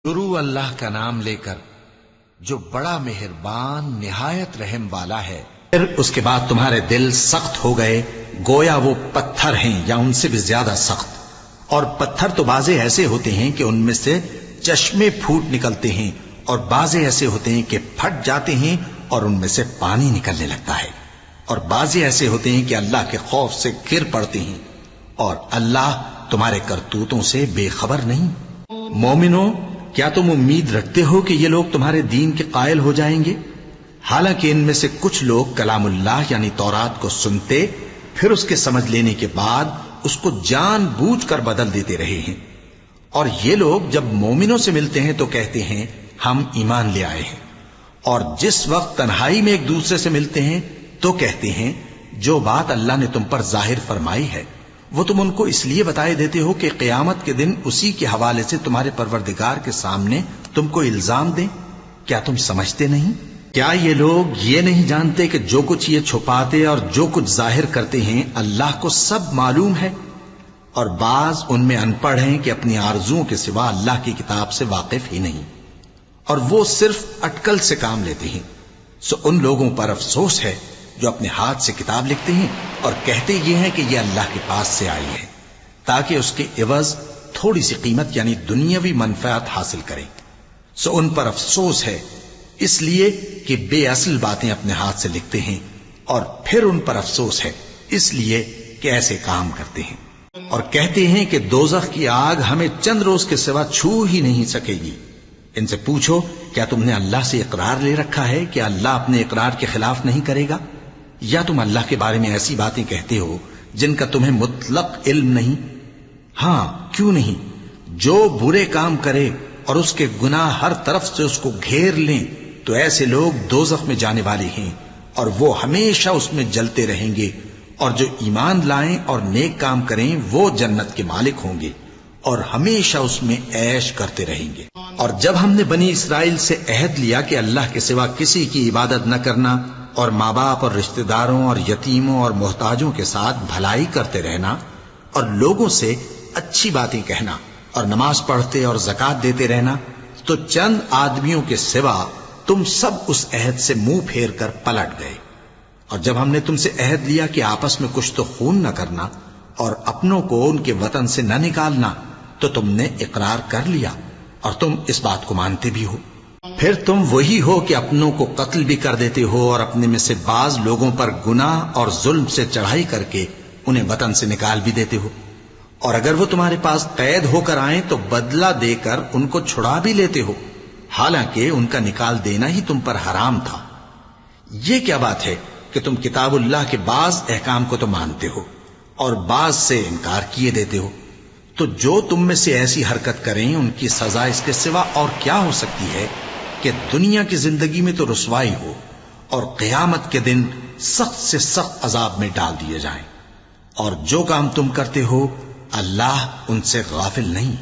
شروع اللہ کا نام لے کر جو بڑا مہربان نہایت رحم والا ہے۔ پھر اس کے بعد تمہارے دل سخت ہو گئے گویا وہ پتھر ہیں یا ان سے بھی زیادہ سخت، اور پتھر تو بازے ایسے ہوتے ہیں کہ ان میں سے چشمے پھوٹ نکلتے ہیں، اور بازے ایسے ہوتے ہیں کہ پھٹ جاتے ہیں اور ان میں سے پانی نکلنے لگتا ہے، اور بازے ایسے ہوتے ہیں کہ اللہ کے خوف سے گر پڑتے ہیں، اور اللہ تمہارے کرتوتوں سے بے خبر نہیں۔ مومنو، کیا تم امید رکھتے ہو کہ یہ لوگ تمہارے دین کے قائل ہو جائیں گے؟ حالانکہ ان میں سے کچھ لوگ کلام اللہ یعنی تورات کو سنتے پھر اس کے سمجھ لینے کے بعد اس کو جان بوجھ کر بدل دیتے رہے ہیں، اور یہ لوگ جب مومنوں سے ملتے ہیں تو کہتے ہیں ہم ایمان لے آئے ہیں، اور جس وقت تنہائی میں ایک دوسرے سے ملتے ہیں تو کہتے ہیں جو بات اللہ نے تم پر ظاہر فرمائی ہے وہ تم ان کو اس لیے بتائے دیتے ہو کہ قیامت کے دن اسی کے حوالے سے تمہارے پروردگار کے سامنے تم کو الزام دیں۔ کیا تم سمجھتے نہیں؟ کیا یہ لوگ یہ نہیں جانتے کہ جو کچھ یہ چھپاتے اور جو کچھ ظاہر کرتے ہیں اللہ کو سب معلوم ہے؟ اور بعض ان میں ان پڑھ ہیں کہ اپنی آرزوؤں کے سوا اللہ کی کتاب سے واقف ہی نہیں، اور وہ صرف اٹکل سے کام لیتے ہیں۔ سو ان لوگوں پر افسوس ہے جو اپنے ہاتھ سے کتاب لکھتے ہیں اور کہتے یہ ہیں کہ یہ اللہ کے پاس سے آئی ہے تاکہ اس کے عوض تھوڑی سی قیمت یعنی دنیاوی منفعت حاصل کریں۔ سو ان پر افسوس ہے اس لیے کہ بے اصل باتیں اپنے ہاتھ سے لکھتے ہیں، اور پھر ان پر افسوس ہے اس لیے کہ ایسے کام کرتے ہیں، اور کہتے ہیں کہ دوزخ کی آگ ہمیں چند روز کے سوا چھو ہی نہیں سکے گی۔ ان سے پوچھو کیا تم نے اللہ سے اقرار لے رکھا ہے کہ اللہ اپنے اقرار کے خلاف نہیں کرے گا؟ یا تم اللہ کے بارے میں ایسی باتیں کہتے ہو جن کا تمہیں مطلق علم نہیں؟ ہاں کیوں نہیں، جو برے کام کرے اور اس کے گناہ ہر طرف سے اس کو گھیر لیں تو ایسے لوگ دوزخ میں جانے والے ہیں، اور وہ ہمیشہ اس میں جلتے رہیں گے، اور جو ایمان لائیں اور نیک کام کریں وہ جنت کے مالک ہوں گے اور ہمیشہ اس میں عیش کرتے رہیں گے۔ اور جب ہم نے بنی اسرائیل سے عہد لیا کہ اللہ کے سوا کسی کی عبادت نہ کرنا، اور ماں باپ اور رشتہ داروں اور یتیموں اور محتاجوں کے ساتھ بھلائی کرتے رہنا، اور لوگوں سے اچھی باتیں کہنا، اور نماز پڑھتے اور زکوٰۃ دیتے رہنا، تو چند آدمیوں کے سوا تم سب اس عہد سے منہ پھیر کر پلٹ گئے۔ اور جب ہم نے تم سے عہد لیا کہ آپس میں کچھ تو خون نہ کرنا اور اپنوں کو ان کے وطن سے نہ نکالنا، تو تم نے اقرار کر لیا اور تم اس بات کو مانتے بھی ہو۔ پھر تم وہی ہو کہ اپنوں کو قتل بھی کر دیتے ہو، اور اپنے میں سے بعض لوگوں پر گناہ اور ظلم سے چڑھائی کر کے انہیں وطن سے نکال بھی دیتے ہو، اور اگر وہ تمہارے پاس قید ہو کر آئیں تو بدلہ دے کر ان کو چھڑا بھی لیتے ہو، حالانکہ ان کا نکال دینا ہی تم پر حرام تھا۔ یہ کیا بات ہے کہ تم کتاب اللہ کے بعض احکام کو تو مانتے ہو اور بعض سے انکار کیے دیتے ہو؟ تو جو تم میں سے ایسی حرکت کریں ان کی سزا اس کے سوا اور کیا ہو سکتی ہے کہ دنیا کی زندگی میں تو رسوائی ہو اور قیامت کے دن سخت سے سخت عذاب میں ڈال دیے جائیں، اور جو کام تم کرتے ہو اللہ ان سے غافل نہیں۔